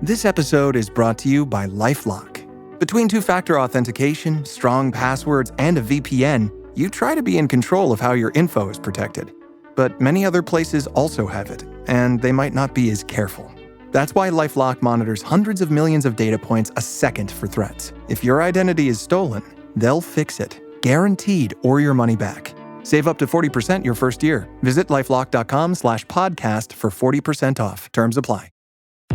This episode is brought to you by LifeLock. Between two-factor authentication, strong passwords, and a VPN, you try to be in control of how your info is protected. But many other places also have it, and they might not be as careful. That's why LifeLock monitors hundreds of millions of data points a second for threats. If your identity is stolen, they'll fix it, guaranteed, or your money back. Save up to 40% your first year. Visit lifelock.com/podcast for 40% off. Terms apply.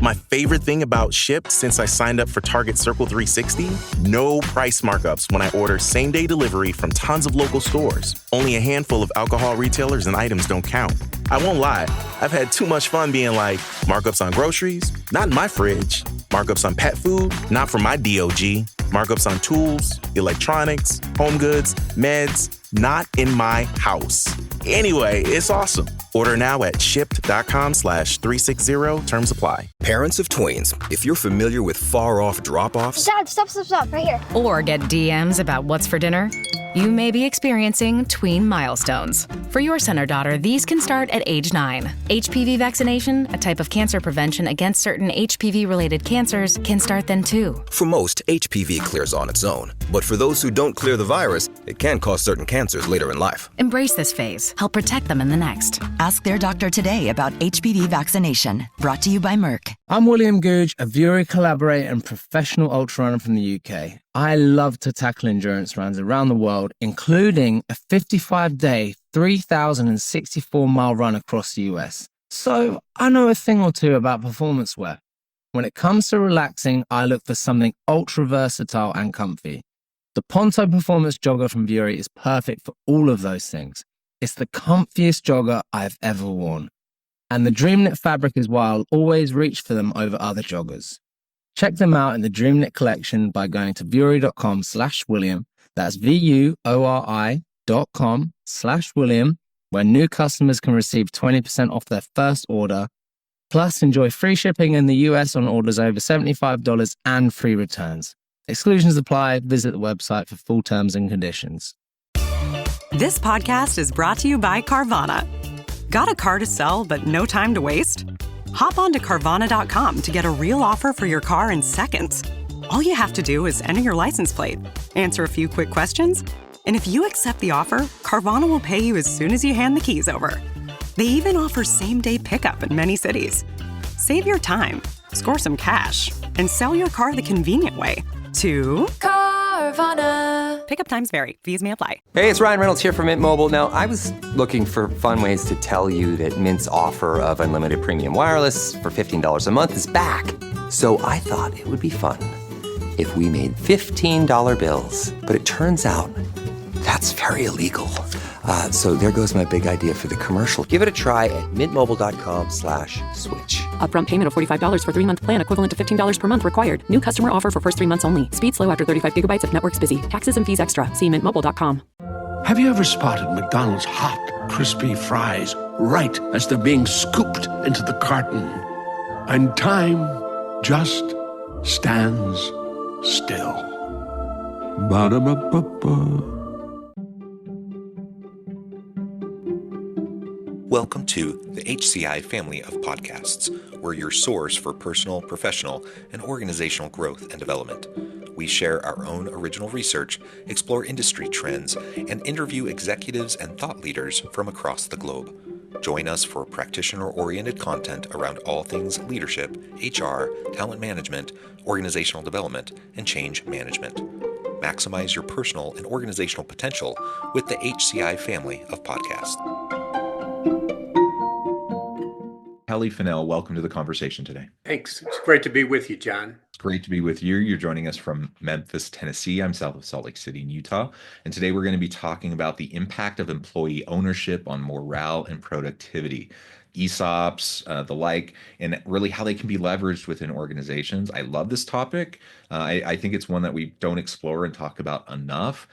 My favorite thing about Shipt since I signed up for Target Circle 360? No price markups when I order same-day delivery from tons of local stores. Only a handful of alcohol retailers and items don't count. I won't lie, I've had too much fun being like, markups on groceries? Not in my fridge. Markups on pet food? Not for my DOG. Markups on tools, electronics, home goods, meds? Not in my house. Anyway, it's awesome. Order now at shipt.com/360. Terms apply. Parents of tweens, if you're familiar with far-off drop-offs... Dad, stop, right here. Or get DMs about what's for dinner, you may be experiencing tween milestones. For your son or daughter, these can start at age 9. HPV vaccination, a type of cancer prevention against certain HPV-related cancers, can start then too. For most, HPV clears on its own. But for those who don't clear the virus, it can cause certain cancers later in life. Embrace this phase. Help protect them in the next. Ask their doctor today about HPV vaccination. Brought to you by Merck. I'm William Googe, a Vury collaborator and professional ultra runner from the UK. I love to tackle endurance runs around the world, including a 55-day, 3,064-mile run across the US. So I know a thing or two about performance wear. When it comes to relaxing, I look for something ultra versatile and comfy. The Ponto Performance Jogger from Vury is perfect for all of those things. It's the comfiest jogger I've ever worn. And the DreamKnit fabric is why I'll always reach for them over other joggers. Check them out in the DreamKnit collection by going to vury.com/William. That's VUORI.com/William, where new customers can receive 20% off their first order. Plus, enjoy free shipping in the US on orders over $75 and free returns. Exclusions apply. Visit the website for full terms and conditions. This podcast is brought to you by Carvana. Got a car to sell but no time to waste? Hop on to Carvana.com to get a real offer for your car in seconds. All you have to do is enter your license plate, answer a few quick questions, and if you accept the offer, Carvana will pay you as soon as you hand the keys over. They even offer same-day pickup in many cities. Save your time, score some cash, and sell your car the convenient way to Carvana. Pickup times vary. Fees may apply. Hey, it's Ryan Reynolds here from Mint Mobile. Now, I was looking for fun ways to tell you that Mint's offer of unlimited premium wireless for $15 a month is back. So I thought it would be fun if we made $15 bills. But it turns out that's very illegal. So there goes my big idea for the commercial. Give it a try at mintmobile.com/switch. Upfront payment of $45 for 3-month plan, equivalent to $15 per month required. New customer offer for first 3 months only. Speed slow after 35 gigabytes if network's busy. Taxes and fees extra. See mintmobile.com. Have you ever spotted McDonald's hot, crispy fries right as they're being scooped into the carton? And time just stands still. Ba-da-ba-ba-ba. Welcome to the HCI family of podcasts. We're your source for personal, professional, and organizational growth and development. We share our own original research, explore industry trends, and interview executives and thought leaders from across the globe. Join us for practitioner-oriented content around all things leadership, HR, talent management, organizational development, and change management. Maximize your personal and organizational potential with the HCI family of podcasts. Kelly Finnell, welcome to the conversation today. Thanks. It's great to be with you, John. It's great to be with you. You're joining us from Memphis, Tennessee. I'm south of Salt Lake City in Utah. And today we're going to be talking about the impact of employee ownership on morale and productivity, ESOPs, the like, and really how they can be leveraged within organizations. I love this topic. I think it's one that we don't explore and talk about enough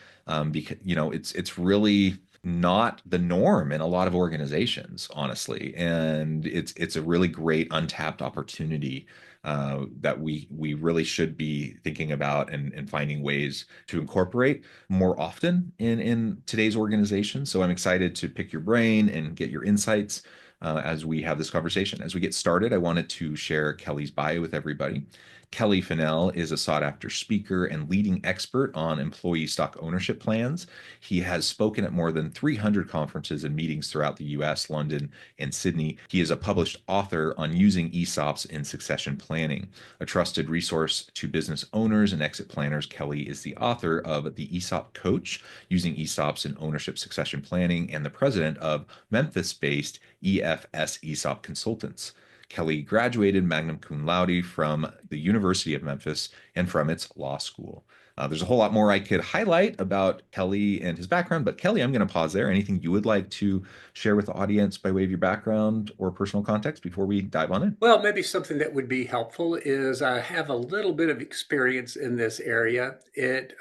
because, it's really not the norm in a lot of organizations, honestly. And it's a really great untapped opportunity that we really should be thinking about and finding ways to incorporate more often in today's organization. So I'm excited to pick your brain and get your insights as we have this conversation. As we get started, I wanted to share Kelly's bio with everybody. Kelly Finnell is a sought-after speaker and leading expert on employee stock ownership plans. He has spoken at more than 300 conferences and meetings throughout the US, London, and Sydney. He is a published author on using ESOPs in succession planning. A trusted resource to business owners and exit planners, Kelly is the author of the ESOP Coach, Using ESOPs in Ownership Succession Planning, and the president of Memphis-based EFS ESOP Consultants. Kelly graduated magna cum laude from the University of Memphis and from its law school. There's a whole lot more I could highlight about Kelly and his background, but Kelly, I'm going to pause there. Anything you would like to share with the audience by way of your background or personal context before we dive on in? Well, maybe something that would be helpful is I have a little bit of experience in this area. It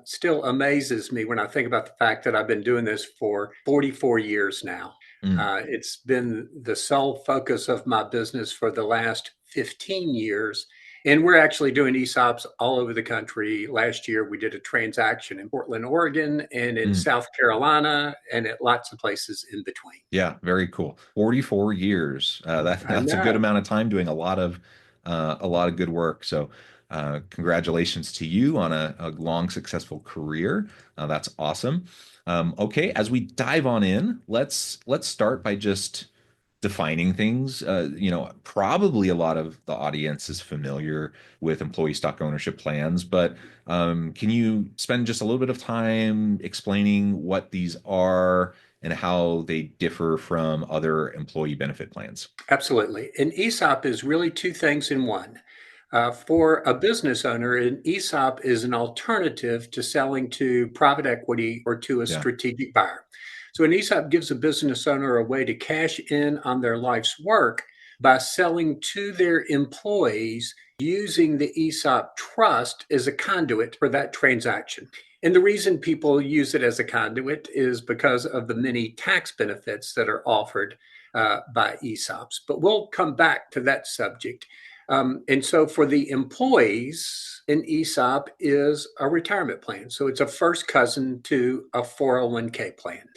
still amazes me when I think about the fact that I've been doing this for 44 years now. It's been the sole focus of my business for the last 15 years. And we're actually doing ESOPs all over the country. Last year, we did a transaction in Portland, Oregon, and in South Carolina, and at lots of places in between. Yeah, very cool. 44 years. That's a good amount of time doing a lot of good work. So congratulations to you on a long, successful career. That's awesome. Okay, as we dive on in, let's start by just defining things. Probably a lot of the audience is familiar with employee stock ownership plans, but can you spend just a little bit of time explaining what these are and how they differ from other employee benefit plans? Absolutely. An ESOP is really two things in one. For a business owner, an ESOP is an alternative to selling to private equity or to a strategic buyer. So an ESOP gives a business owner a way to cash in on their life's work by selling to their employees using the ESOP trust as a conduit for that transaction. And the reason people use it as a conduit is because of the many tax benefits that are offered by ESOPs. But we'll come back to that subject. And so for the employees, an ESOP is a retirement plan. So it's a first cousin to a 401k plan.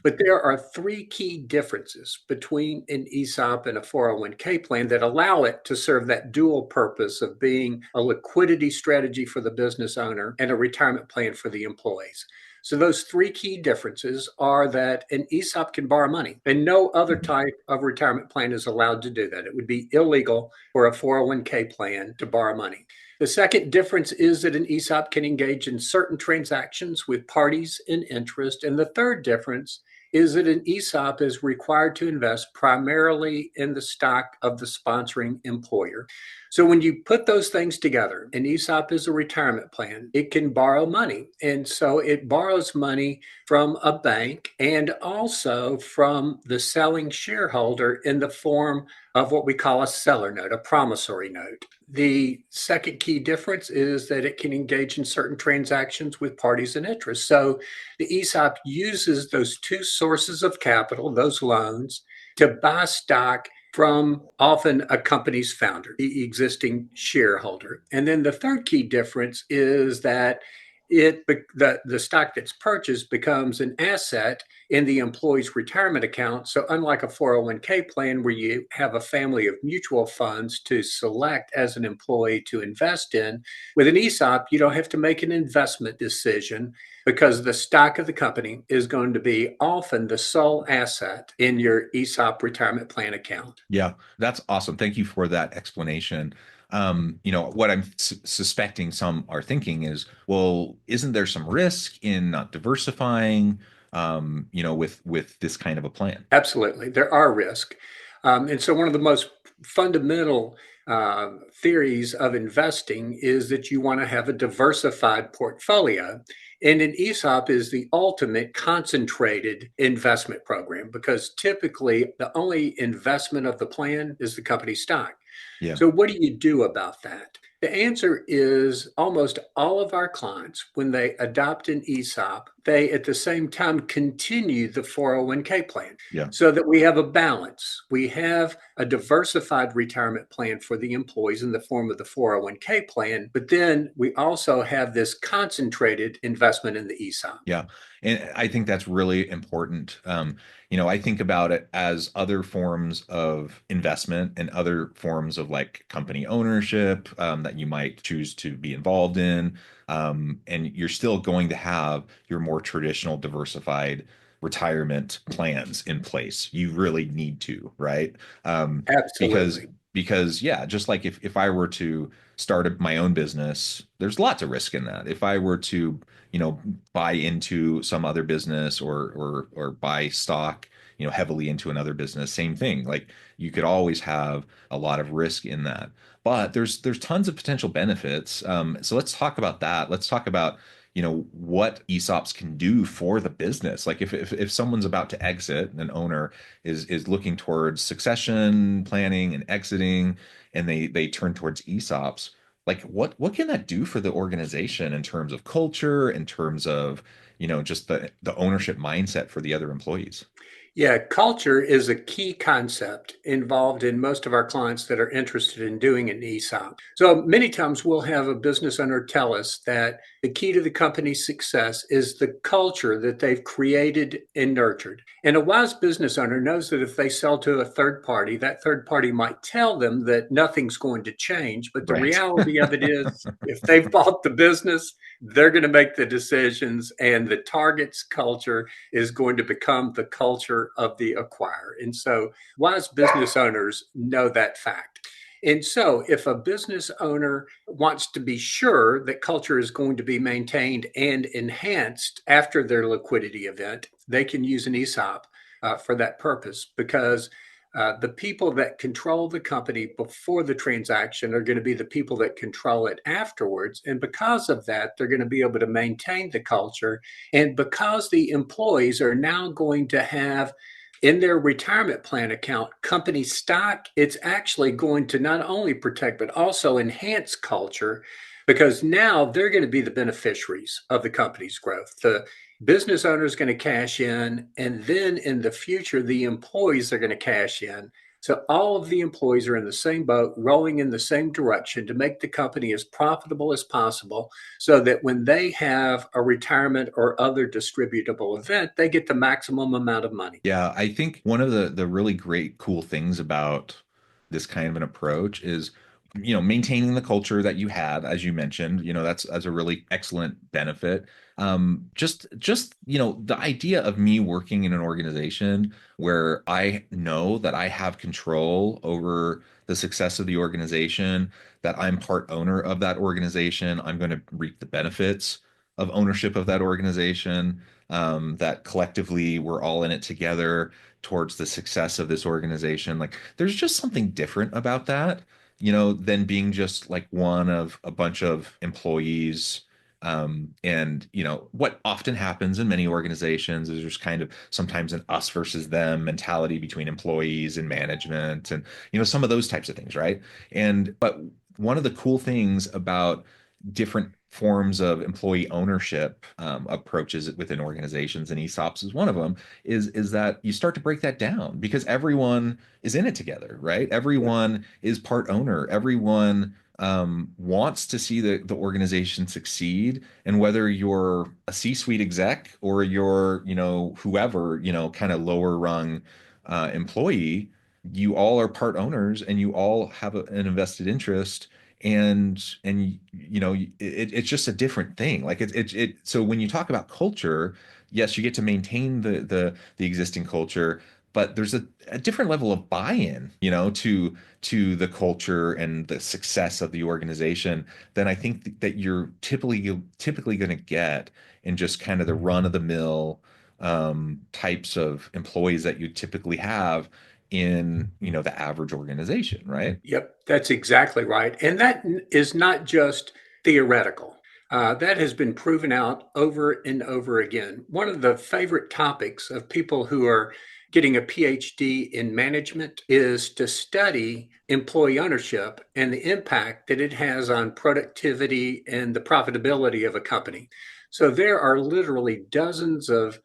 But there are three key differences between an ESOP and a 401k plan that allow it to serve that dual purpose of being a liquidity strategy for the business owner and a retirement plan for the employees. So those three key differences are that an ESOP can borrow money, and no other type of retirement plan is allowed to do that. It would be illegal for a 401k plan to borrow money. The second difference is that an ESOP can engage in certain transactions with parties in interest. And the third difference is that an ESOP is required to invest primarily in the stock of the sponsoring employer. So when you put those things together, an ESOP is a retirement plan. It can borrow money. And so it borrows money from a bank and also from the selling shareholder in the form of what we call a seller note, a promissory note. The second key difference is that it can engage in certain transactions with parties in interest. So the ESOP uses those two sources of capital, those loans, to buy stock from often a company's founder, the existing shareholder. And then the third key difference is that the stock that's purchased becomes an asset in the employee's retirement account. So unlike a 401k plan where you have a family of mutual funds to select as an employee to invest in, with an ESOP, you don't have to make an investment decision because the stock of the company is going to be often the sole asset in your ESOP retirement plan account. Yeah, that's awesome. Thank you for that explanation. What I'm suspecting some are thinking is, well, isn't there some risk in not diversifying, with this kind of a plan? Absolutely. There are risks. And so one of the most fundamental theories of investing is that you want to have a diversified portfolio. And an ESOP is the ultimate concentrated investment program because typically the only investment of the plan is the company stock. Yeah. So what do you do about that? The answer is almost all of our clients, when they adopt an ESOP, they at the same time continue the 401k plan so that we have a balance. We have a diversified retirement plan for the employees in the form of the 401k plan. But then we also have this concentrated investment in the ESOP. Yeah. And I think that's really important. I think about it as other forms of investment and other forms of like company ownership that you might choose to be involved in. And you're still going to have your more traditional diversified retirement plans in place. You really need to, right? Absolutely. Because yeah, just like if I were to start my own business, there's lots of risk in that. If I were to, buy into some other business or buy stock, heavily into another business, same thing. Like you could always have a lot of risk in that. But there's tons of potential benefits. So let's talk about that. Let's talk about what ESOPs can do for the business. Like if someone's about to exit, an owner is looking towards succession planning and exiting, and they turn towards ESOPs, like what can that do for the organization in terms of culture, in terms of just the ownership mindset for the other employees? Yeah, culture is a key concept involved in most of our clients that are interested in doing an ESOP. So many times we'll have a business owner tell us that the key to the company's success is the culture that they've created and nurtured. And a wise business owner knows that if they sell to a third party, that third party might tell them that nothing's going to change. But the Right. reality of it is, if they've bought the business, they're going to make the decisions, and the target's culture is going to become the culture of the acquirer. And so wise business owners know that fact. And so if a business owner wants to be sure that culture is going to be maintained and enhanced after their liquidity event, they can use an ESOP for that purpose, because the people that control the company before the transaction are going to be the people that control it afterwards. And because of that, they're going to be able to maintain the culture. And because the employees are now going to have in their retirement plan account company stock, it's actually going to not only protect, but also enhance culture, because now they're going to be the beneficiaries of the company's growth. The business owner is going to cash in, and then in the future, the employees are going to cash in. So all of the employees are in the same boat, rowing in the same direction to make the company as profitable as possible, so that when they have a retirement or other distributable event, they get the maximum amount of money. Yeah, I think one of the really great, cool things about this kind of an approach is, maintaining the culture that you had, as you mentioned, that's a really excellent benefit. The idea of me working in an organization where I know that I have control over the success of the organization, that I'm part owner of that organization, I'm going to reap the benefits of ownership of that organization, that collectively we're all in it together towards the success of this organization. Like there's just something different about that, than being just like one of a bunch of employees. And what often happens in many organizations is there's kind of sometimes an us versus them mentality between employees and management, and some of those types of things, right? But one of the cool things about different forms of employee ownership approaches within organizations, and ESOPs is one of them, is that you start to break that down because everyone is in it together, right? Everyone is part owner. Everyone wants to see the organization succeed. And whether you're a C-suite exec or you're, whoever, kind of lower rung employee, you all are part owners and you all have an invested interest. And it's just a different thing. Like so when you talk about culture, yes, you get to maintain the existing culture, but there's a different level of buy-in, to the culture and the success of the organization than I think that you're typically going to get in just kind of the run-of-the-mill types of employees that you typically have in the average organization, right? Yep, that's exactly right. And that is not just theoretical. That has been proven out over and over again. One of the favorite topics of people who are getting a PhD in management is to study employee ownership and the impact that it has on productivity and the profitability of a company. So there are literally dozens of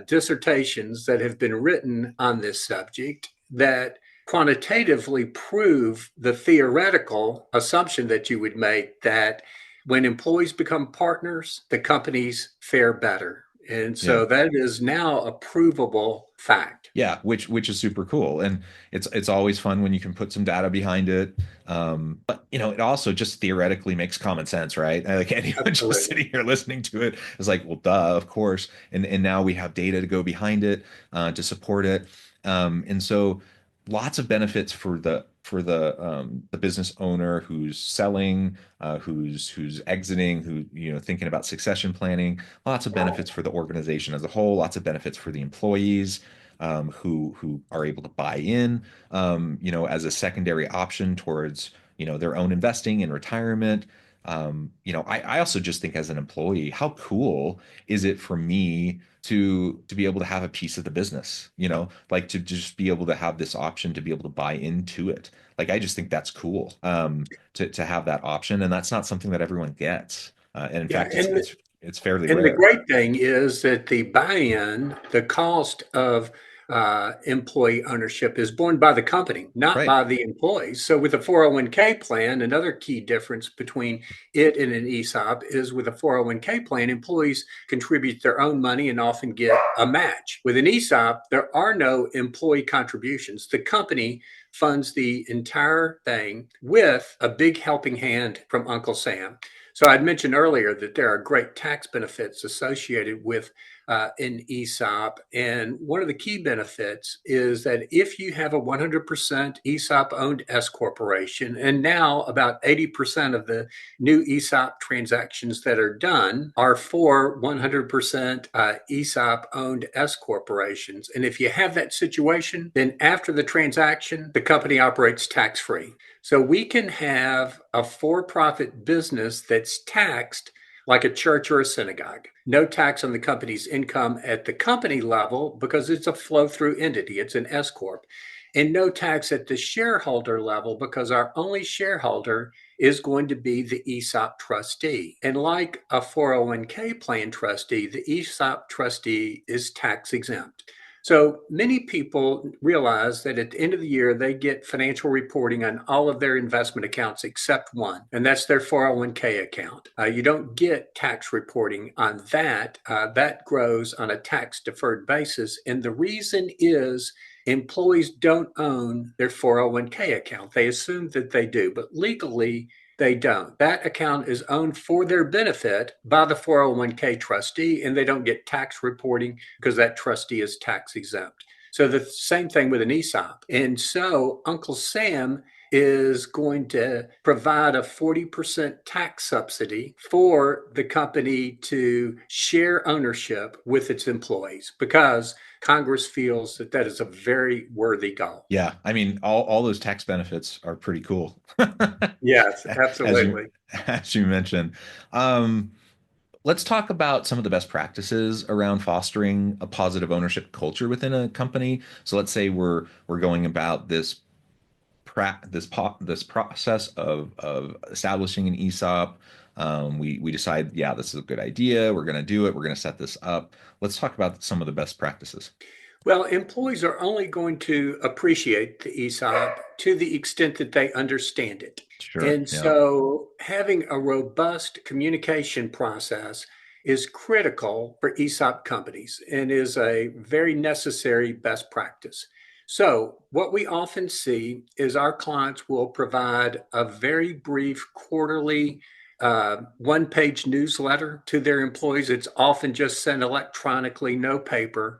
dissertations that have been written on this subject that quantitatively prove the theoretical assumption that you would make that when employees become partners, the companies fare better. And so that is now a provable fact. Yeah, which is super cool, and it's always fun when you can put some data behind it. But it also just theoretically makes common sense, right? Like anyone just sitting here listening to it is like, well, duh, of course. And now we have data to go behind it to support it, and so lots of benefits for the business owner who's selling, who's exiting, who thinking about succession planning. Lots of benefits for the organization as a whole. Lots of benefits for the employees who are able to buy in, as a secondary option towards their own investing in retirement. I also just think as an employee, how cool is it for me to be able to have a piece of the business, like to just be able to have this option to be able to buy into it. Like, I just think that's cool, to have that option. And that's not something that everyone gets. And in fact, it's fairly rare. And the great thing is that the buy-in, the cost of employee ownership is borne by the company, not by the employees. So with a 401k plan, another key difference between it and an ESOP is with a 401k plan, employees contribute their own money and often get a match. With an ESOP, there are no employee contributions. The company funds the entire thing with a big helping hand from Uncle Sam. So I'd mentioned earlier that there are great tax benefits associated with an ESOP. And one of the key benefits is that if you have a 100% ESOP owned S corporation, and now about 80% of the new ESOP transactions that are done are for 100% ESOP owned S corporations. And if you have that situation, then after the transaction, the company operates tax free. So we can have a for-profit business that's taxed like a church or a synagogue. No tax on the company's income at the company level because it's a flow-through entity. It's an S corp. And no tax at the shareholder level because our only shareholder is going to be the ESOP trustee. And like a 401k plan trustee, the ESOP trustee is tax exempt. So many people realize that at the end of the year, they get financial reporting on all of their investment accounts except one, and that's their 401k account. You don't get tax reporting on that. That grows on a tax deferred basis. And the reason is employees don't own their 401k account. They assume that they do, but legally, they don't. That account is owned for their benefit by the 401k trustee, and they don't get tax reporting because that trustee is tax exempt. So the same thing with an ESOP. And so Uncle Sam is going to provide a 40% tax subsidy for the company to share ownership with its employees because Congress feels that that is a very worthy goal. Yeah, I mean, all those tax benefits are pretty cool. Yes, absolutely. As you mentioned. Let's talk about some of the best practices around fostering a positive ownership culture within a company. So let's say we're going about this process of establishing an ESOP. We decide, yeah, this is a good idea. We're going to do it. We're going to set this up. Let's talk about some of the best practices. Well, employees are only going to appreciate the ESOP to the extent that they understand it. Sure, and so having a robust communication process is critical for ESOP companies and is a very necessary best practice. So what we often see is our clients will provide a very brief quarterly one-page newsletter to their employees. It's often just sent electronically, no paper.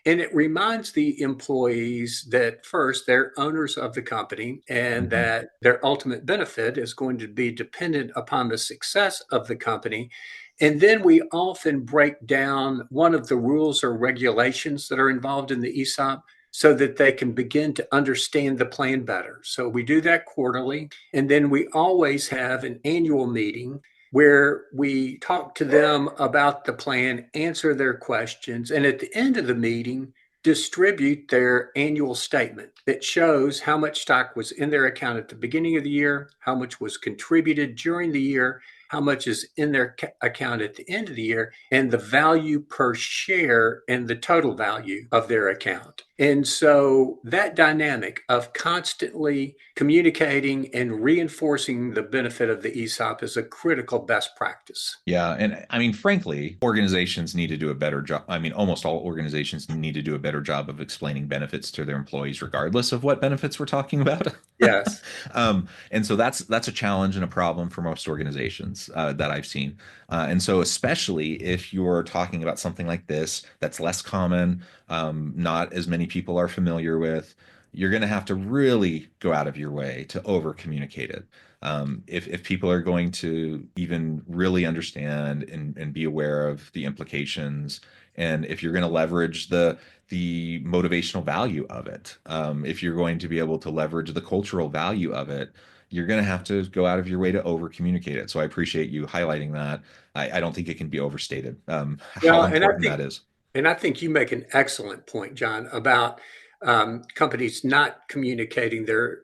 And it reminds the employees that first, they're owners of the company and that their ultimate benefit is going to be dependent upon the success of the company. And then we often break down one of the rules or regulations that are involved in the ESOP so that they can begin to understand the plan better. So we do that quarterly. And then we always have an annual meeting where we talk to them about the plan, answer their questions, and at the end of the meeting, distribute their annual statement that shows how much stock was in their account at the beginning of the year, how much was contributed during the year, how much is in their account at the end of the year, and the value per share and the total value of their account. And so that dynamic of constantly communicating and reinforcing the benefit of the ESOP is a critical best practice. Yeah. And I mean, frankly, organizations need to do a better job. I mean, almost all organizations need to do a better job of explaining benefits to their employees, regardless of what benefits we're talking about. Yes. And so that's a challenge and a problem for most organizations that I've seen. And so especially if you're talking about something like this, that's less common, not as many people are familiar with, you're going to have to really go out of your way to over communicate it. If people are going to even really understand and be aware of the implications, and if you're going to leverage the motivational value of it, if you're going to be able to leverage the cultural value of it, you're going to have to go out of your way to over communicate it. So I appreciate you highlighting that. I don't think it can be overstated how important that is. And I think you make an excellent point, John, about companies not communicating their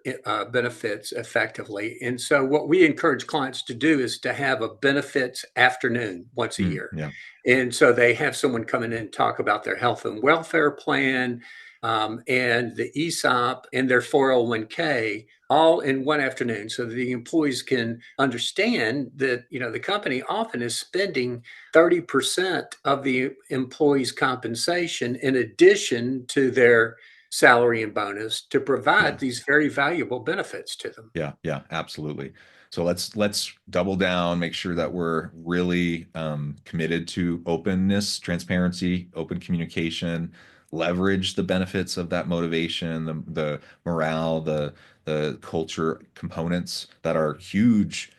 benefits effectively. And so what we encourage clients to do is to have a benefits afternoon once a year. Yeah. And so they have someone come in and talk about their health and welfare plan, and the ESOP and their 401k all in one afternoon, so that the employees can understand that, the company often is spending 30% of the employee's compensation in addition to their salary and bonus to provide these very valuable benefits to them. Yeah, absolutely. So let's double down, make sure that we're really committed to openness, transparency, open communication, leverage the benefits of that motivation, the morale, the culture components that are huge,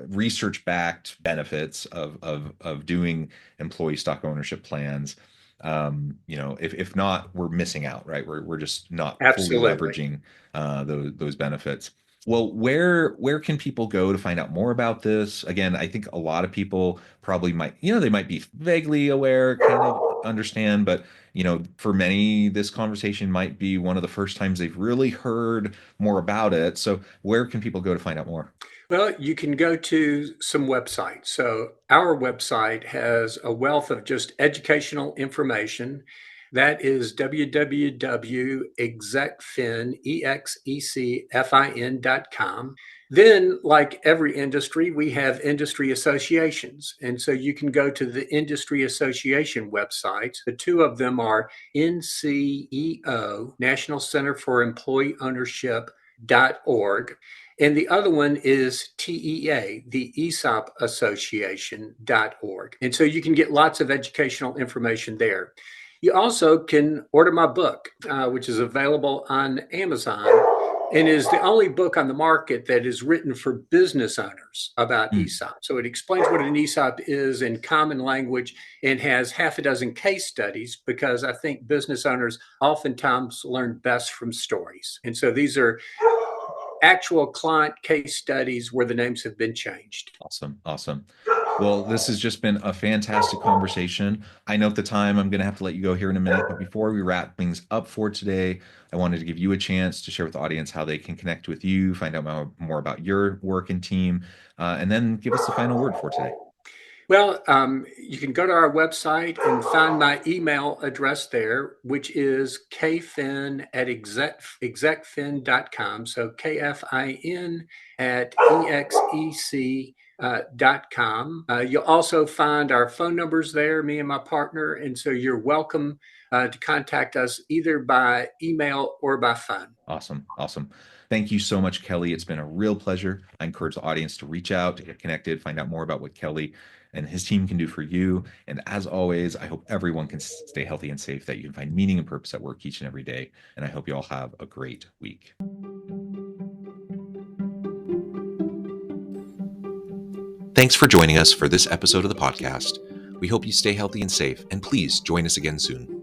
research-backed benefits of doing employee stock ownership plans. If not, we're missing out, right? We're just not fully leveraging those benefits. Well, where can people go to find out more about this? Again, I think a lot of people probably might, they might be vaguely aware, kind of understand, but for many, this conversation might be one of the first times they've really heard more about it. So where can people go to find out more? Well, you can go to some websites. So our website has a wealth of just educational information. That is www.execfin.com. Then, like every industry, we have industry associations. And so you can go to the industry association websites. The two of them are NCEO, National Center for Employee Ownership.org. And the other one is TEA, the ESOP Association.org. And so you can get lots of educational information there. You also can order my book, which is available on Amazon and is the only book on the market that is written for business owners about ESOP. So it explains what an ESOP is in common language and has half a dozen case studies, because I think business owners oftentimes learn best from stories. And so these are actual client case studies where the names have been changed. Awesome. Well, this has just been a fantastic conversation. I know at the time I'm going to have to let you go here in a minute, but before we wrap things up for today, I wanted to give you a chance to share with the audience how they can connect with you, find out more about your work and team, and then give us the final word for today. Well, you can go to our website and find my email address there, which is kfin@execfin.com. So KFIN@EXEC.com. You'll also find our phone numbers there, me and my partner. And so you're welcome to contact us either by email or by phone. Awesome. Thank you so much, Kelly. It's been a real pleasure. I encourage the audience to reach out, to get connected, find out more about what Kelly and his team can do for you. And as always, I hope everyone can stay healthy and safe, that you can find meaning and purpose at work each and every day. And I hope you all have a great week. Thanks for joining us for this episode of the podcast. We hope you stay healthy and safe, and please join us again soon.